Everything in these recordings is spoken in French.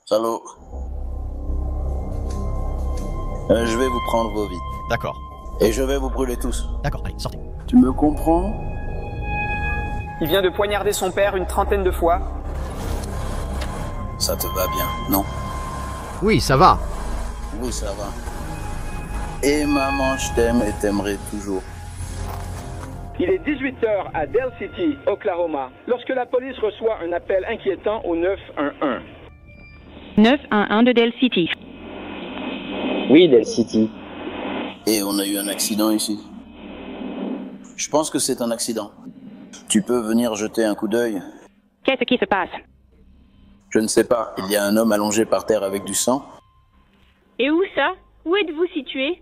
Salaud. Je vais vous prendre vos vies. D'accord. Et je vais vous brûler tous. D'accord, allez, sortez. Tu me comprends? Il vient de poignarder son père une trentaine de fois. Ça te va bien, non? Oui, ça va. Oui, ça va. Et maman, je t'aime et t'aimerai toujours. Il est 18h à Del City, Oklahoma, lorsque la police reçoit un appel inquiétant au 911. 911 de Del City. Oui, Del City. Et on a eu un accident ici. Je pense que c'est un accident. Tu peux venir jeter un coup d'œil? Qu'est-ce qui se passe? Je ne sais pas. Il y a un homme allongé par terre avec du sang. Et où ça? Où êtes-vous situé?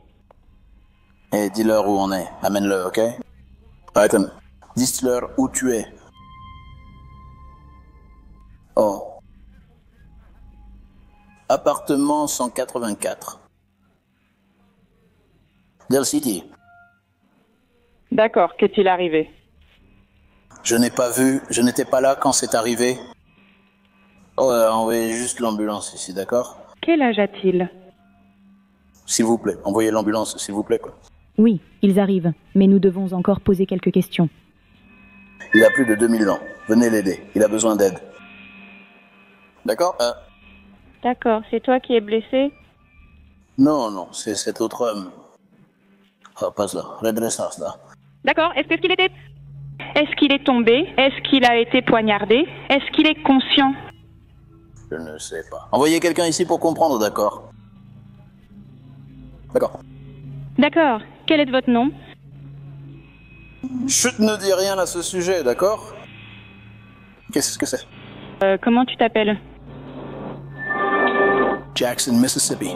Et dis-leur où on est. Amène-le, ok? Attends. Dis-leur où tu es. Oh. Appartement 184. Del City. D'accord, qu'est-il arrivé? Je n'ai pas vu, je n'étais pas là quand c'est arrivé. Oh, envoyez juste l'ambulance ici, d'accord? Quel âge a-t-il? S'il vous plaît, envoyez l'ambulance, s'il vous plaît, quoi. Oui, ils arrivent, mais nous devons encore poser quelques questions. Il a plus de 2000 ans. Venez l'aider, il a besoin d'aide. D'accord? D'accord, c'est toi qui es blessé? Non, non, c'est cet autre homme. Ah, passe là, redressage là. D'accord, est-ce qu'il était... Est-ce qu'il est tombé? Est-ce qu'il a été poignardé? Est-ce qu'il est conscient? Je ne sais pas. Envoyez quelqu'un ici pour comprendre, d'accord? D'accord. D'accord, quel est votre nom? Chut, ne dis rien à ce sujet, d'accord? Qu'est-ce que c'est? Comment tu t'appelles? Jackson, Mississippi.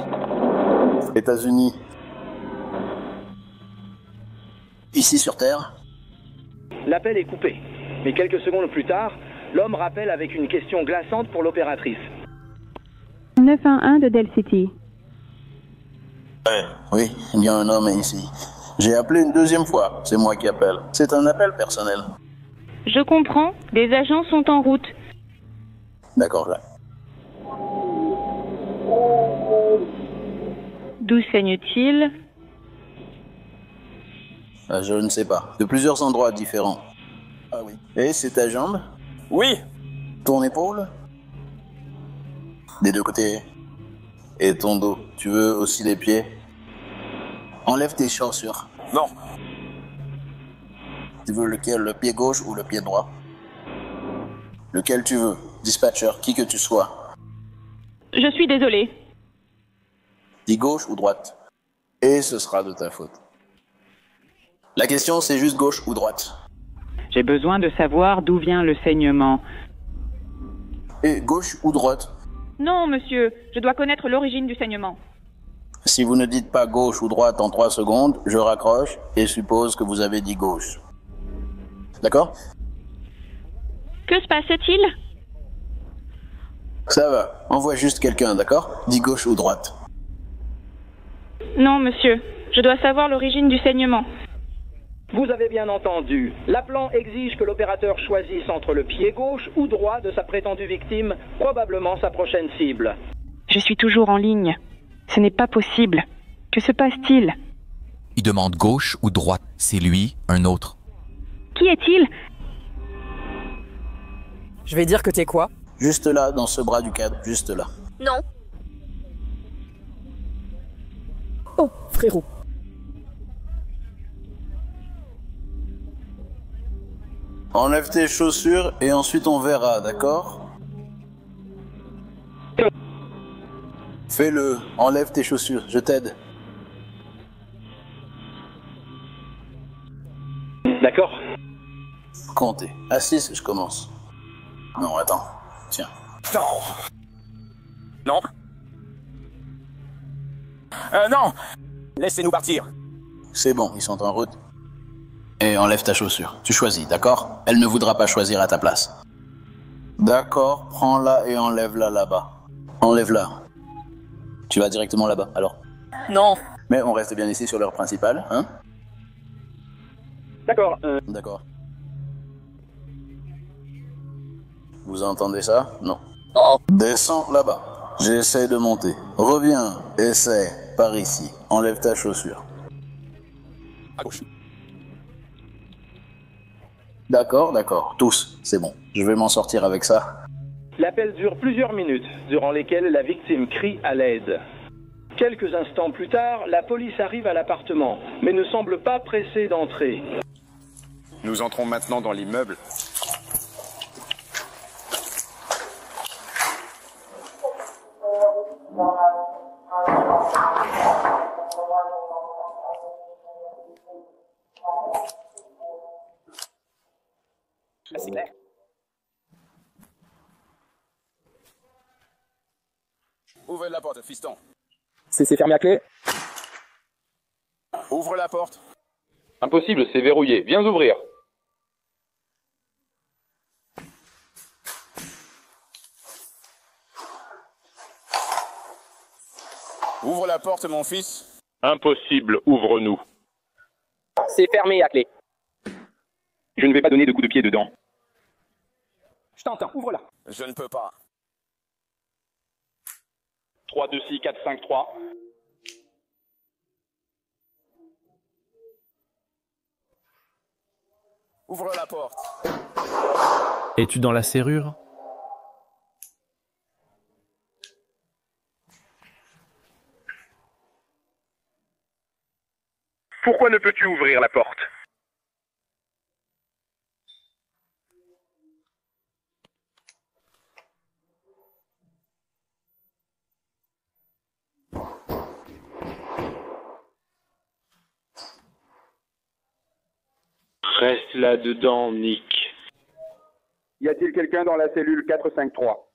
États-Unis. Ici sur Terre? L'appel est coupé. Mais quelques secondes plus tard, l'homme rappelle avec une question glaçante pour l'opératrice. 911 de Del City. Oui, il y a un homme ici. J'ai appelé une deuxième fois. C'est moi qui appelle. C'est un appel personnel. Je comprends, des agents sont en route. D'accord, là. D'où saigne-t-il? Je ne sais pas. De plusieurs endroits différents. Ah oui. Et c'est ta jambe? Oui. Ton épaule? Des deux côtés. Et ton dos. Tu veux aussi les pieds? Enlève tes chaussures. Non. Tu veux lequel? Le pied gauche ou le pied droit? Lequel tu veux? Dispatcher, qui que tu sois. Je suis désolée. Dis gauche ou droite? Et ce sera de ta faute. La question, c'est juste gauche ou droite. J'ai besoin de savoir d'où vient le saignement. Et gauche ou droite? Non, monsieur, je dois connaître l'origine du saignement. Si vous ne dites pas gauche ou droite en 3 secondes, je raccroche et suppose que vous avez dit gauche. D'accord? Que se passe-t-il? Ça va. Envoie juste quelqu'un, d'accord? Dis gauche ou droite. Non, monsieur, je dois savoir l'origine du saignement. Vous avez bien entendu. L'appelant exige que l'opérateur choisisse entre le pied gauche ou droit de sa prétendue victime, probablement sa prochaine cible. Je suis toujours en ligne. Ce n'est pas possible. Que se passe-t-il? Il demande gauche ou droite. C'est lui, un autre. Qui est-il? Je vais dire que t'es quoi? Juste là, dans ce bras du cadre, juste là. Non. Oh, frérot. Enlève tes chaussures et ensuite on verra, d'accord? Fais-le, enlève tes chaussures, je t'aide. D'accord. Comptez. À 6, je commence. Non, attends. Tiens. Non. Non. Non. Laissez-nous partir. C'est bon, ils sont en route. Et enlève ta chaussure. Tu choisis, d'accord? Elle ne voudra pas choisir à ta place. D'accord, prends-la et enlève-la là-bas. Enlève-la. Tu vas directement là-bas, alors? Non. Mais on reste bien ici sur l'heure principale, hein? D'accord. D'accord. Vous entendez ça? Non. Oh. Descends là-bas. J'essaie de monter. Reviens, essaie, par ici. Enlève ta chaussure. À gauche. D'accord, tous, c'est bon. Je vais m'en sortir avec ça. L'appel dure plusieurs minutes, durant lesquelles la victime crie à l'aide. Quelques instants plus tard, la police arrive à l'appartement, mais ne semble pas pressée d'entrer. Nous entrons maintenant dans l'immeuble. C'est clair. Ouvrez la porte, fiston. C'est fermé à clé. Ouvre la porte. Impossible, c'est verrouillé. Viens ouvrir. Ouvre la porte, mon fils. Impossible, ouvre-nous. C'est fermé à clé. Je ne vais pas donner de coup de pied dedans. Je t'entends, ouvre-la. Je ne peux pas. 3, 2, 6, 4, 5, 3. Ouvre la porte. Es-tu dans la serrure? Pourquoi ne peux-tu ouvrir la porte? Reste là-dedans, Nick. Y a-t-il quelqu'un dans la cellule 453?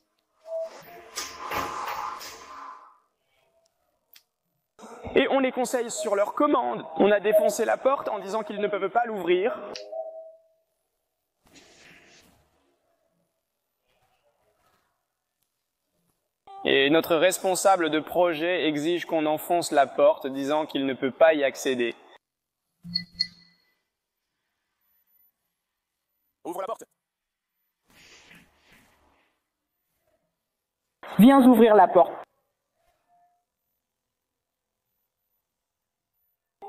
Et on les conseille sur leur commande. On a défoncé la porte en disant qu'ils ne peuvent pas l'ouvrir. Et notre responsable de projet exige qu'on enfonce la porte, disant qu'il ne peut pas y accéder. Ouvre la porte. Viens ouvrir la porte.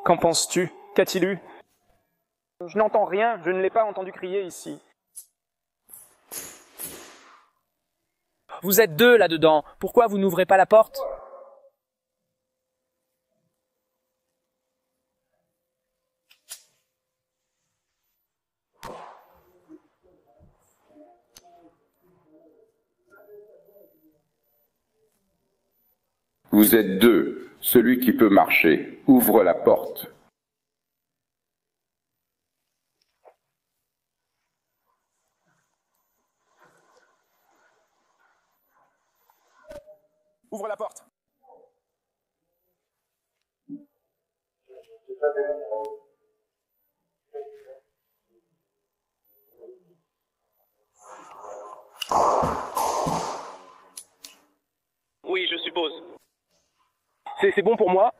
Qu'en penses-tu? Qu'a-t-il eu? Je n'entends rien, je ne l'ai pas entendu crier ici. Vous êtes deux là-dedans. Pourquoi vous n'ouvrez pas la porte? Vous êtes deux. Celui qui peut marcher, ouvre la porte. Ouvre la porte. Oui, je suppose. C'est bon pour moi?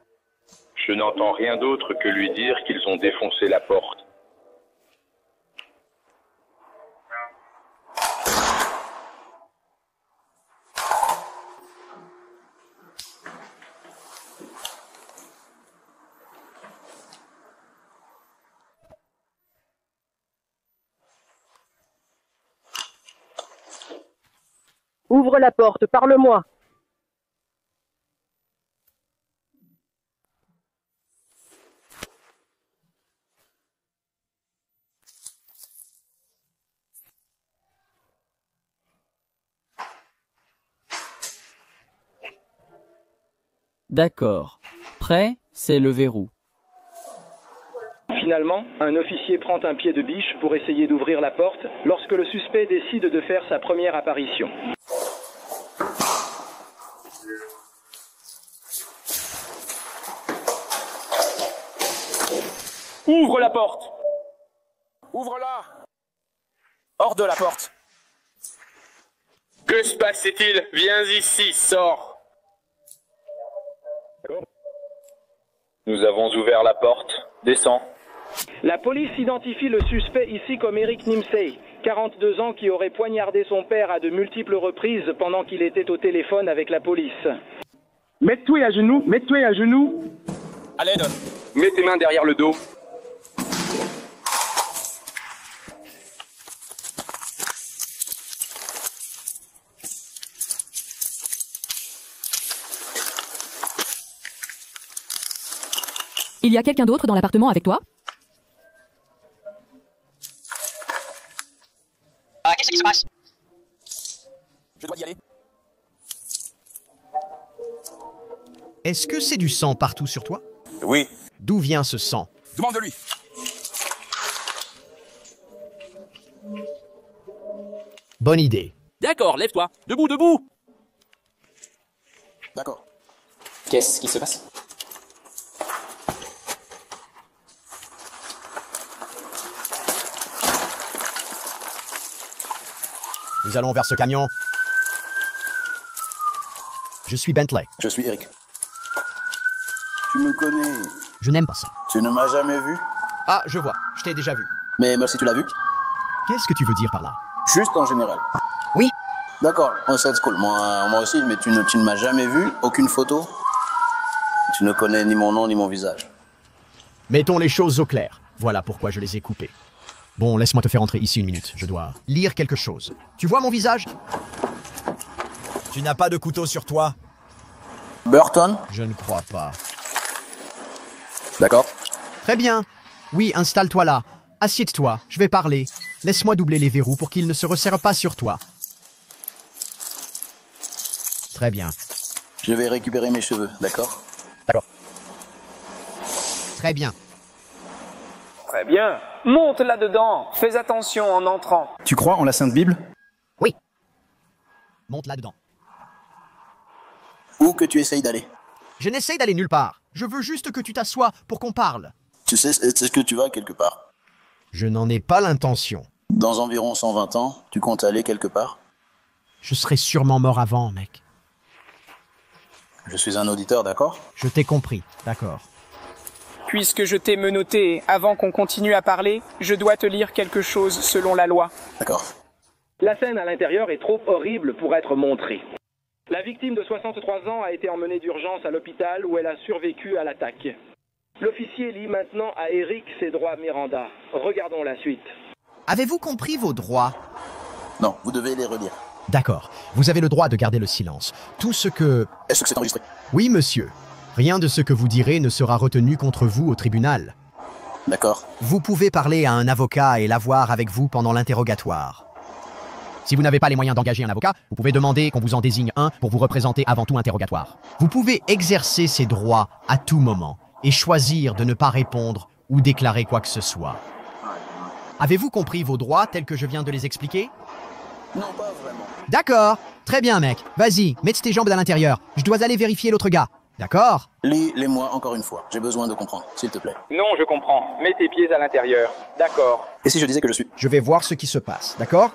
Je n'entends rien d'autre que lui dire qu'ils ont défoncé la porte. Ouvre la porte, parle-moi. D'accord. Prêt, c'est le verrou. Finalement, un officier prend un pied de biche pour essayer d'ouvrir la porte lorsque le suspect décide de faire sa première apparition. Ouvre la porte! Ouvre-la! Hors de la porte! Que se passe-t-il? Viens ici, sors! Nous avons ouvert la porte. Descends. La police identifie le suspect ici comme Eric Nimsey, 42 ans, qui aurait poignardé son père à de multiples reprises pendant qu'il était au téléphone avec la police. Mets-toi à genoux, mets-toi à genoux. À l'aide. Mets tes mains derrière le dos. Il y a quelqu'un d'autre dans l'appartement avec toi? Qu'est-ce qui se passe? Je dois y aller. Est-ce que c'est du sang partout sur toi? Oui. D'où vient ce sang? Demande-lui. Bonne idée. D'accord, lève-toi. Debout, debout. D'accord. Qu'est-ce qui se passe? Nous allons vers ce camion. Je suis Bentley. Je suis Eric. Tu me connais. Je n'aime pas ça. Tu ne m'as jamais vu? Ah, je vois. Je t'ai déjà vu. Mais merci, tu l'as vu? Qu'est-ce que tu veux dire par là? Juste en général. Oui. D'accord, c'est cool. Moi aussi, mais tu ne m'as jamais vu? Aucune photo? Tu ne connais ni mon nom ni mon visage. Mettons les choses au clair. Voilà pourquoi je les ai coupées. Bon, laisse-moi te faire entrer ici une minute. Je dois lire quelque chose. Tu vois mon visage? Tu n'as pas de couteau sur toi? Burton? Je ne crois pas. D'accord. Très bien. Oui, installe-toi là. Assieds-toi, je vais parler. Laisse-moi doubler les verrous pour qu'ils ne se resserrent pas sur toi. Très bien. Je vais récupérer mes cheveux, d'accord? D'accord. Très bien. Très bien. Monte là-dedans. Fais attention en entrant. Tu crois en la Sainte Bible? Oui. Monte là-dedans. Où que tu essayes d'aller? Je n'essaye d'aller nulle part. Je veux juste que tu t'assoies pour qu'on parle. Tu sais, c'est ce que tu vas quelque part. Je n'en ai pas l'intention. Dans environ 120 ans, tu comptes aller quelque part? Je serai sûrement mort avant, mec. Je suis un auditeur, d'accord? Je t'ai compris, d'accord. Puisque je t'ai menotté, avant qu'on continue à parler, je dois te lire quelque chose selon la loi. D'accord. La scène à l'intérieur est trop horrible pour être montrée. La victime de 63 ans a été emmenée d'urgence à l'hôpital où elle a survécu à l'attaque. L'officier lit maintenant à Eric ses droits Miranda. Regardons la suite. Avez-vous compris vos droits? Non, vous devez les relire. D'accord. Vous avez le droit de garder le silence. Tout ce que... Est-ce que c'est enregistré? Oui, monsieur. Rien de ce que vous direz ne sera retenu contre vous au tribunal. D'accord. Vous pouvez parler à un avocat et l'avoir avec vous pendant l'interrogatoire. Si vous n'avez pas les moyens d'engager un avocat, vous pouvez demander qu'on vous en désigne un pour vous représenter avant tout interrogatoire. Vous pouvez exercer ces droits à tout moment et choisir de ne pas répondre ou déclarer quoi que ce soit. Avez-vous compris vos droits tels que je viens de les expliquer? Non, pas vraiment. D'accord. Très bien, mec. Vas-y, mets tes jambes à l'intérieur. Je dois aller vérifier l'autre gars. D'accord? Lis-les-moi encore une fois. J'ai besoin de comprendre, s'il te plaît. Non, je comprends. Mets tes pieds à l'intérieur. D'accord. Et si je disais que je suis... Je vais voir ce qui se passe, d'accord?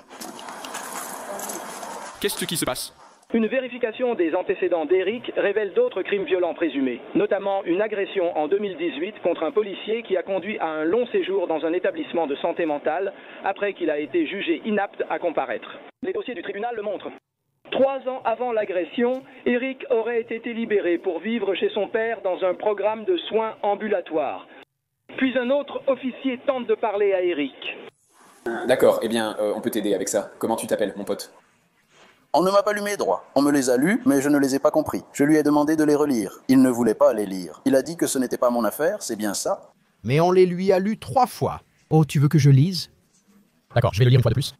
Qu'est-ce qui se passe? Une vérification des antécédents d'Eric révèle d'autres crimes violents présumés, notamment une agression en 2018 contre un policier qui a conduit à un long séjour dans un établissement de santé mentale après qu'il a été jugé inapte à comparaître. Les dossiers du tribunal le montrent. 3 ans avant l'agression, Eric aurait été libéré pour vivre chez son père dans un programme de soins ambulatoires. Puis un autre officier tente de parler à Eric. D'accord, eh bien, on peut t'aider avec ça. Comment tu t'appelles, mon pote? On ne m'a pas lu mes droits. On me les a lus, mais je ne les ai pas compris. Je lui ai demandé de les relire. Il ne voulait pas les lire. Il a dit que ce n'était pas mon affaire, c'est bien ça? Mais on les lui a lus 3 fois. Oh, tu veux que je lise? D'accord, je vais le lire une fois de plus.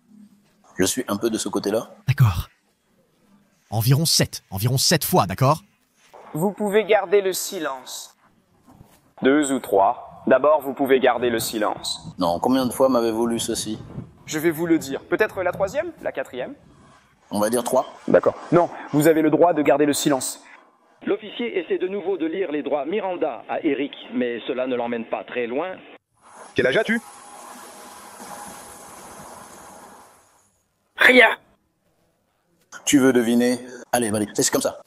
Je suis un peu de ce côté-là. D'accord. Environ 7 fois, d'accord? Vous pouvez garder le silence. 2 ou 3. D'abord, vous pouvez garder le silence. Non, combien de fois m'avez-vous lu ceci? Je vais vous le dire. Peut-être la 3e? La 4e? On va dire 3. D'accord. Non, vous avez le droit de garder le silence. L'officier essaie de nouveau de lire les droits Miranda à Eric, mais cela ne l'emmène pas très loin. Quel âge as-tu? Rien. Tu veux deviner? Allez, c'est comme ça.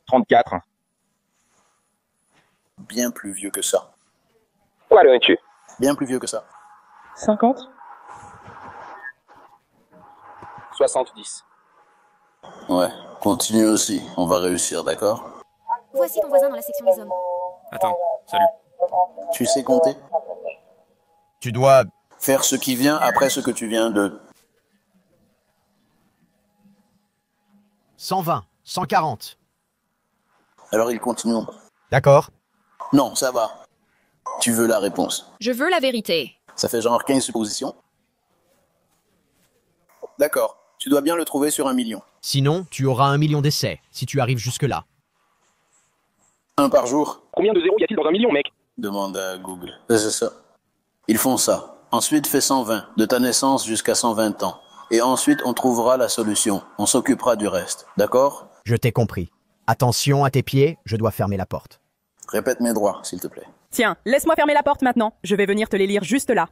34. Bien plus vieux que ça. Quoi le es-tu? Bien plus vieux que ça. 50? 70. Ouais, continue aussi. On va réussir, d'accord? Voici ton voisin dans la section des hommes. Attends, salut. Tu sais compter? Tu dois... Faire ce qui vient après ce que tu viens de... 120, 140. Alors ils continuent. D'accord. Non, ça va. Tu veux la réponse. Je veux la vérité. Ça fait genre 15 suppositions. D'accord. Tu dois bien le trouver sur 1 million. Sinon, tu auras 1 million d'essais, si tu arrives jusque-là. 1 par jour. Combien de zéros y a-t-il dans 1 million, mec? Demande à Google. C'est ça. Ils font ça. Ensuite, fais 120, de ta naissance jusqu'à 120 ans. Et ensuite, on trouvera la solution. On s'occupera du reste. D'accord? Je t'ai compris. Attention à tes pieds, je dois fermer la porte. Répète mes droits, s'il te plaît. Tiens, laisse-moi fermer la porte maintenant. Je vais venir te les lire juste là.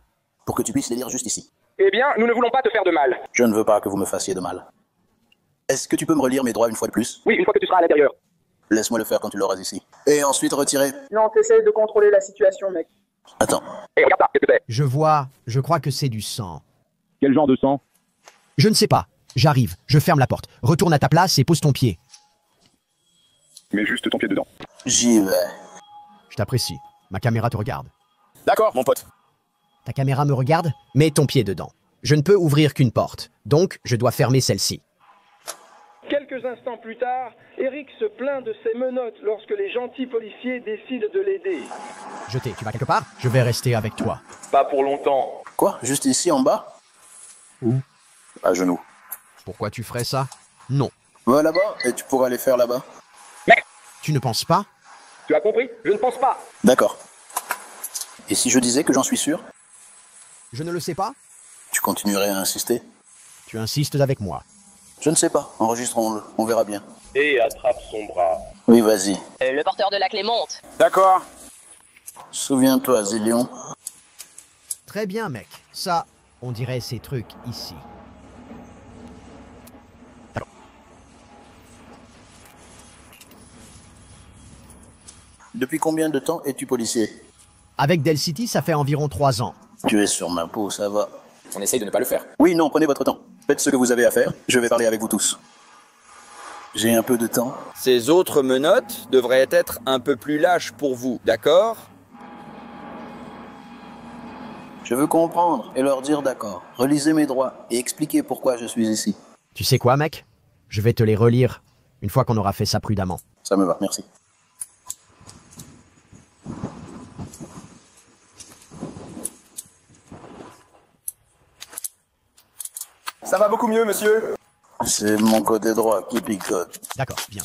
Pour que tu puisses les lire juste ici. Eh bien, nous ne voulons pas te faire de mal. Je ne veux pas que vous me fassiez de mal. Est-ce que tu peux me relire mes droits une fois de plus? Oui, une fois que tu seras à l'intérieur. Laisse-moi le faire quand tu l'auras ici. Et ensuite retirer. Non, t'essayes de contrôler la situation, mec. Attends. Hé, regarde ça, qu'est-ce que c'est? Je crois que c'est du sang. Quel genre de sang? Je ne sais pas. J'arrive, je ferme la porte. Retourne à ta place et pose ton pied. Mets juste ton pied dedans. J'y vais. Je t'apprécie. Ma caméra te regarde. D'accord, mon pote. Ta caméra me regarde? Mets ton pied dedans. Je ne peux ouvrir qu'une porte, donc je dois fermer celle-ci. Quelques instants plus tard, Eric se plaint de ses menottes lorsque les gentils policiers décident de l'aider. Jeté, tu vas quelque part? Je vais rester avec toi. Pas pour longtemps. Quoi? Juste ici en bas? Où? À genoux. Pourquoi tu ferais ça? Non. Va là-bas et tu pourras les faire là-bas. Mec! Tu ne penses pas? Tu as compris? Je ne pense pas. D'accord. Et si je disais que j'en suis sûr? Je ne le sais pas? Tu continuerais à insister? Tu insistes avec moi. Je ne sais pas. Enregistrons-le. On verra bien. Et attrape son bras. Oui, vas-y. Le porteur de la clé monte. D'accord. Souviens-toi, Zillion. Très bien, mec. Ça, on dirait ces trucs ici. Depuis combien de temps es-tu policier? Avec Del City, ça fait environ 3 ans. Tu es sur ma peau, ça va. On essaye de ne pas le faire. Oui, non, prenez votre temps. Faites ce que vous avez à faire. Je vais parler avec vous tous. J'ai un peu de temps. Ces autres menottes devraient être un peu plus lâches pour vous, d'accord? Je veux comprendre et leur dire d'accord. Relisez mes droits et expliquez pourquoi je suis ici. Tu sais quoi, mec? Je vais te les relire une fois qu'on aura fait ça prudemment. Ça me va, merci. Ça va beaucoup mieux, monsieur. C'est mon côté droit qui picote. D'accord, bien.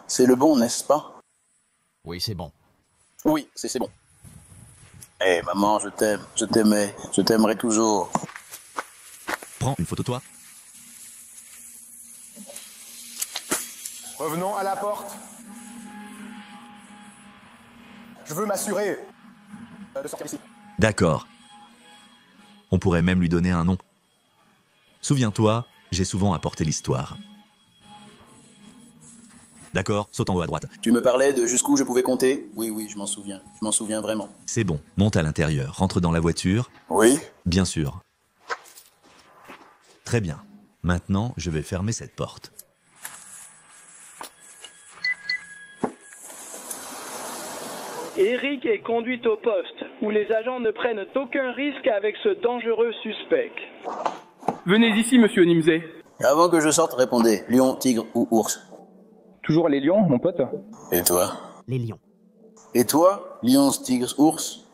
C'est le bon, n'est-ce pas? Oui, c'est bon. Oui, c'est bon. Eh, maman, je t'aime, je t'aimais, je t'aimerai toujours. Prends une photo toi. Revenons à la porte. Je veux m'assurer de sortir ici. D'accord. On pourrait même lui donner un nom. Souviens-toi, j'ai souvent apporté l'histoire. D'accord, saute en haut à droite. Tu me parlais de jusqu'où je pouvais compter? Oui, je m'en souviens. Je m'en souviens vraiment. C'est bon, monte à l'intérieur, rentre dans la voiture. Oui? Bien sûr. Très bien. Maintenant, je vais fermer cette porte. Eric est conduit au poste, où les agents ne prennent aucun risque avec ce dangereux suspect. Venez ici, monsieur Nimzé. Avant que je sorte, répondez. Lion, tigre ou ours? Toujours les lions, mon pote. Et toi? Les lions. Et toi? Lions, tigres, ours?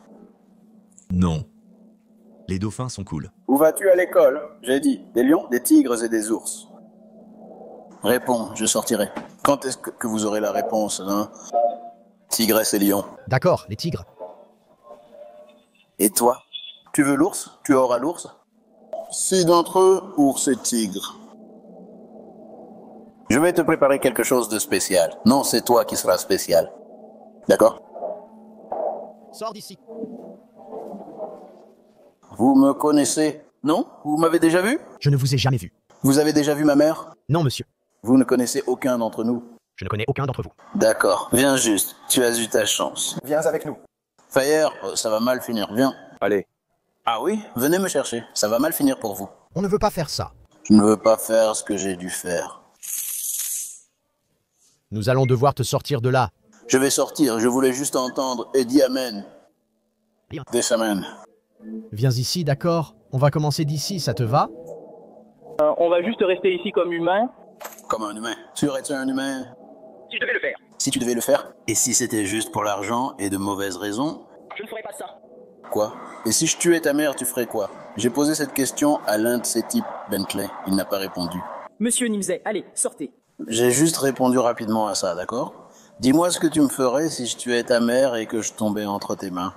Non. Les dauphins sont cool. Où vas-tu à l'école? J'ai dit, des lions, des tigres et des ours. Réponds, je sortirai. Quand est-ce que vous aurez la réponse, hein? Tigresse et lion. D'accord, les tigres. Et toi? Tu veux l'ours? Tu auras l'ours? 6 d'entre eux, ours et tigre. Je vais te préparer quelque chose de spécial. Non, c'est toi qui seras spécial. D'accord? Sors d'ici. Vous me connaissez? Non? Vous m'avez déjà vu? Je ne vous ai jamais vu. Vous avez déjà vu ma mère? Non, monsieur. Vous ne connaissez aucun d'entre nous? Je ne connais aucun d'entre vous. D'accord. Viens juste. Tu as eu ta chance. Viens avec nous. Fayer, ça va mal finir, viens. Allez. Ah oui? Venez me chercher, ça va mal finir pour vous. On ne veut pas faire ça. Je ne veux pas faire ce que j'ai dû faire. Nous allons devoir te sortir de là. Je vais sortir, je voulais juste entendre Eddie Amen. Des semaines. Viens ici, d'accord? On va commencer d'ici, ça te va? On va juste rester ici comme humain. Comme un humain. Serais-tu un humain? Si je devais le faire. Si tu devais le faire? Et si c'était juste pour l'argent et de mauvaises raisons? Je ne ferais pas ça. Quoi? Et si je tuais ta mère, tu ferais quoi? J'ai posé cette question à l'un de ces types, Bentley. Il n'a pas répondu. Monsieur Nimzet, allez, sortez. J'ai juste répondu rapidement à ça, d'accord? Dis-moi ce que tu me ferais si je tuais ta mère et que je tombais entre tes mains.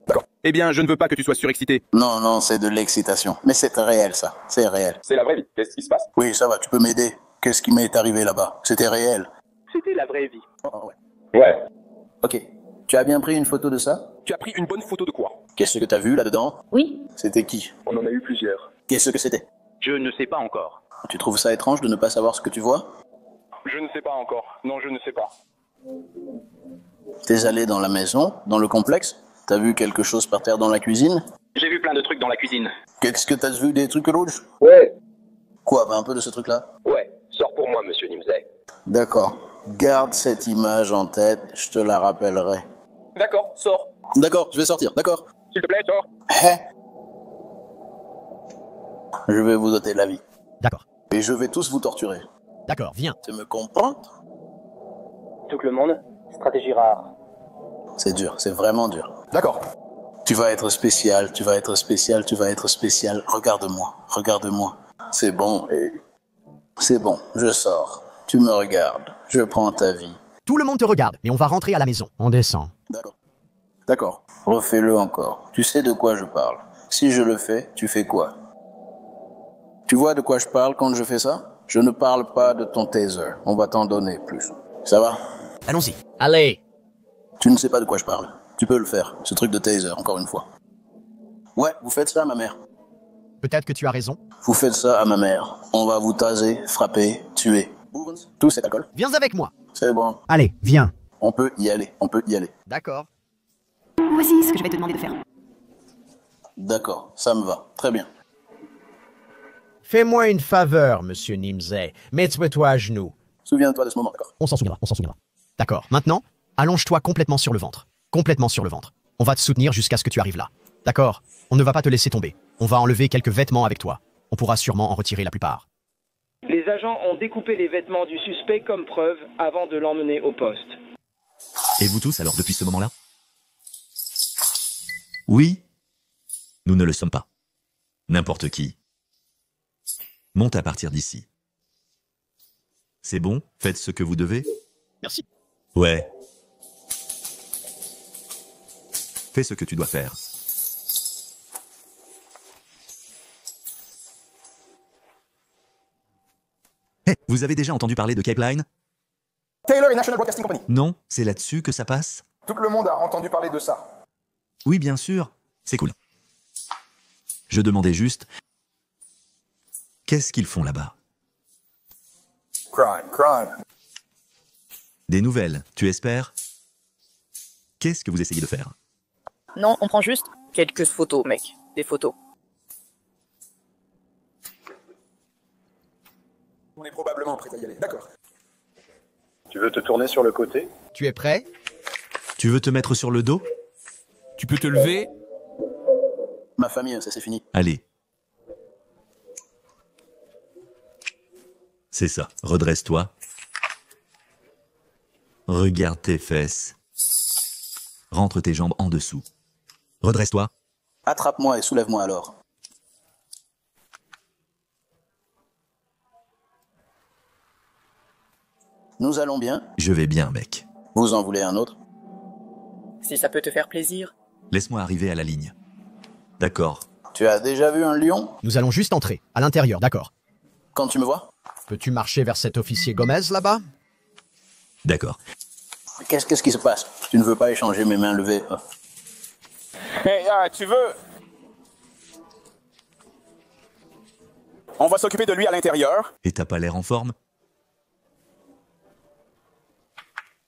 D'accord. Eh bien, je ne veux pas que tu sois surexcité. Non, non, c'est de l'excitation. Mais c'est réel, ça. C'est réel. C'est la vraie vie. Qu'est-ce qui se passe? Oui, ça va, tu peux m'aider. Qu'est-ce qui m'est arrivé là-bas? C'était réel. C'était la vraie vie. Oh, ouais. Ouais. Ok. Tu as bien pris une photo de ça? Tu as pris une bonne photo de quoi? Qu'est-ce que t'as vu là-dedans? Oui. C'était qui? On en a eu plusieurs. Qu'est-ce que c'était? Je ne sais pas encore. Tu trouves ça étrange de ne pas savoir ce que tu vois? Je ne sais pas encore. Non, je ne sais pas. T'es allé dans la maison, dans le complexe? T'as vu quelque chose par terre dans la cuisine? J'ai vu plein de trucs dans la cuisine. Qu'est-ce que t'as vu, des trucs rouges? Ouais. Quoi, un peu de ce truc-là? Ouais, sors pour moi, monsieur Nimzet. D'accord. Garde cette image en tête, je te la rappellerai. D'accord, sors. D'accord, je vais sortir, d'accord? S'il te plaît, sors. Je vais vous ôter la vie. D'accord. Et je vais tous vous torturer. D'accord, viens. Tu me comprends? Tout le monde. Stratégie rare. C'est dur, c'est vraiment dur. D'accord. Tu vas être spécial, tu vas être spécial, tu vas être spécial. Regarde-moi, regarde-moi. C'est bon et... C'est bon, je sors. Tu me regardes, je prends ta vie. Tout le monde te regarde, mais on va rentrer à la maison. On descend. D'accord. D'accord. Refais-le encore. Tu sais de quoi je parle. Si je le fais, tu fais quoi? Tu vois de quoi je parle quand je fais ça? Je ne parle pas de ton taser. On va t'en donner plus. Ça va? Allons-y. Allez. Tu ne sais pas de quoi je parle. Tu peux le faire. Ce truc de taser, encore une fois. Ouais, vous faites ça à ma mère. Peut-être que tu as raison. Vous faites ça à ma mère. On va vous taser, frapper, tuer. Tout cet alcool. Viens avec moi. C'est bon. Allez, viens. On peut y aller, on peut y aller. D'accord. Voici ce que je vais te demander de faire. D'accord, ça me va. Très bien. Fais-moi une faveur, monsieur Nimzet. Mets-toi à genoux. Souviens-toi de ce moment, d'accord? On s'en souviendra, on s'en souviendra. D'accord. Maintenant, allonge-toi complètement sur le ventre. Complètement sur le ventre. On va te soutenir jusqu'à ce que tu arrives là. D'accord? On ne va pas te laisser tomber. On va enlever quelques vêtements avec toi. On pourra sûrement en retirer la plupart. Les agents ont découpé les vêtements du suspect comme preuve avant de l'emmener au poste. Et vous tous, alors, depuis ce moment-là? Oui, nous ne le sommes pas. N'importe qui. Monte à partir d'ici. C'est bon? Faites ce que vous devez? Merci. Ouais. Fais ce que tu dois faire. Hé, vous avez déjà entendu parler de Cape Line? Taylor et National Broadcasting Company. Non, c'est là-dessus que ça passe? Tout le monde a entendu parler de ça. Oui, bien sûr. C'est cool. Je demandais juste... Qu'est-ce qu'ils font là-bas? Crime. Des nouvelles, tu espères? Qu'est-ce que vous essayez de faire? Non, on prend juste quelques photos, mec. Des photos. On est probablement prêt à y aller. D'accord. Tu veux te tourner sur le côté? Tu es prêt? Tu veux te mettre sur le dos? Tu peux te lever? Ma famille, ça c'est fini. Allez. C'est ça, redresse-toi. Regarde tes fesses. Rentre tes jambes en dessous. Redresse-toi. Attrape-moi et soulève-moi alors. Nous allons bien? Je vais bien, mec. Vous en voulez un autre? Si ça peut te faire plaisir. Laisse-moi arriver à la ligne. D'accord. Tu as déjà vu un lion? Nous allons juste entrer, à l'intérieur, d'accord. Quand tu me vois? Peux-tu marcher vers cet officier Gomez là-bas? D'accord. Qu'est-ce qui se passe? Tu ne veux pas échanger mes mains levées? Hey, tu veux... On va s'occuper de lui à l'intérieur. Et t'as pas l'air en forme?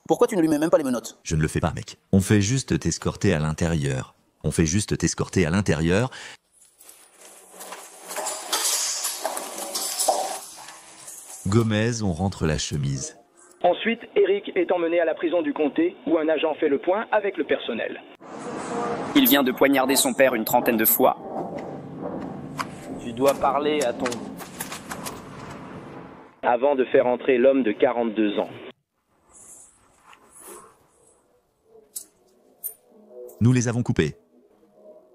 Pourquoi tu ne lui mets même pas les menottes? Je ne le fais pas, mec. On fait juste t'escorter à l'intérieur. On fait juste t'escorter à l'intérieur. Gomez, on rentre la chemise. Ensuite, Eric est emmené à la prison du comté où un agent fait le point avec le personnel. Il vient de poignarder son père une 30aine de fois. Tu dois parler à ton... Avant de faire entrer l'homme de 42 ans. Nous les avons coupés.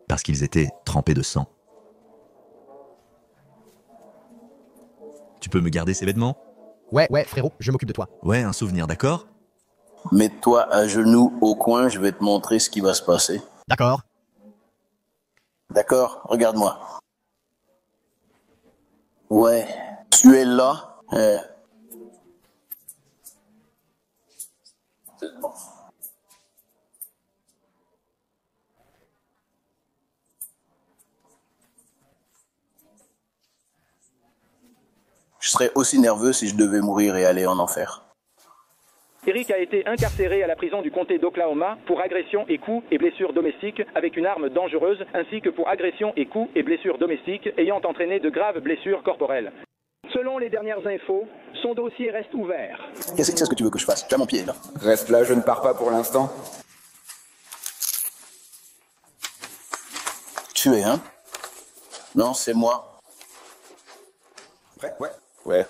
Parce qu'ils étaient trempés de sang. Tu peux me garder ces vêtements? Ouais, frérot, je m'occupe de toi. Ouais, un souvenir, d'accord? Mets-toi à genoux au coin, je vais te montrer ce qui va se passer. D'accord. D'accord, regarde-moi. Ouais, tu es là. Je serais aussi nerveux si je devais mourir et aller en enfer. Eric a été incarcéré à la prison du comté d'Oklahoma pour agression et coups et blessures domestiques avec une arme dangereuse, ainsi que pour agression et coups et blessures domestiques ayant entraîné de graves blessures corporelles. Selon les dernières infos, son dossier reste ouvert. Qu'est-ce que tu veux que je fasse? Tu as mon pied, là. Reste là, je ne pars pas pour l'instant. Tu es, hein? Non, c'est moi. Prêt? Ouais. Ouais.